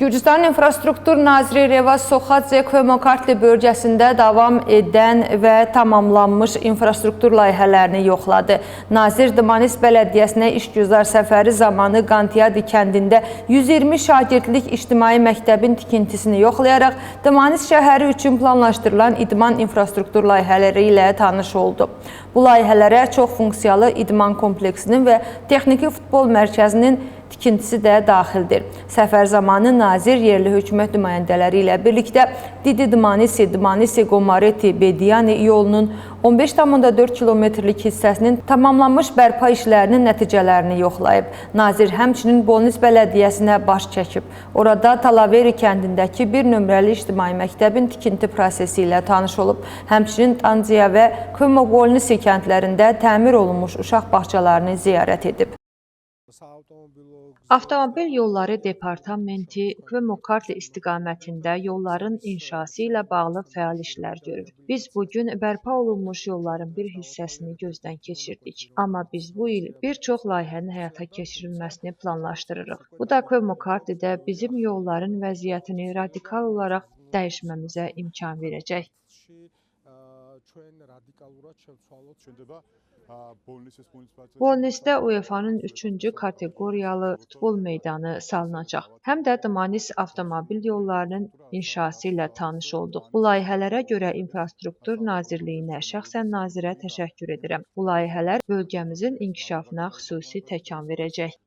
Gürcüstan İnfrastruktur Naziri Revaz Soxadze Kvemokartli bölgəsində davam edən və tamamlanmış infrastruktur layihələrini yoxladı. Nazir Dımanis Bələdiyyəsinə işgüzar səfəri zamanı Qantiyadi kəndində 120 şagirdlik ictimai məktəbin tikintisini yoxlayaraq Dımanis şəhəri üçün planlaşdırılan idman infrastruktur layihələri ilə tanış oldu. Bu layihələrə çox funksiyalı idman kompleksinin və texniki futbol mərkəzinin tikintisi də daxildir. Səfər zamanı nazir yerli hökumət nümayəndələri ilə birlikdə Didi-Dımanisi, Qomareti-Bediyani yolunun 15,4 kilometrlik hissəsinin tamamlanmış bərpa işlərinin nəticələrini yoxlayıb. Nazir həmçinin Bolnis Bələdiyyəsinə baş çəkib. Orada Talaveri kəndindəki bir nömrəli ictimai məktəbin tikinti prosesi ilə tanış olub. Həmçinin Tanziya və Kvemoqolnisi kəndlərində təmir olunmuş uşaq bağçalarını ziyarət edib. Avtomobil Yolları Departamenti Kvemokartli istiqamətində yolların inşası ilə bağlı fəal işlər görür. Biz bugün bərpa olunmuş yolların bir hissəsini gözdən keçirdik. Amma biz bu il bir çox layihənin həyata keçirilməsini planlaşdırırıq. Bu da Kvemokartlidə bizim yolların vəziyyətini radikal olaraq dəyişməmizə imkan verəcək. Bolnisdə UEFA-nın 3-cü kateqoriyalı futbol meydanı salınacaq. Həm də Dımanis avtomobil yollarının inşası ilə tanış olduq. Bu layihələrə görə İnfrastruktur Nazirliyinə, şəxsən nazirə təşəkkür edirəm. Bu layihələr bölgəmizin inkişafına xüsusi təkan verəcək.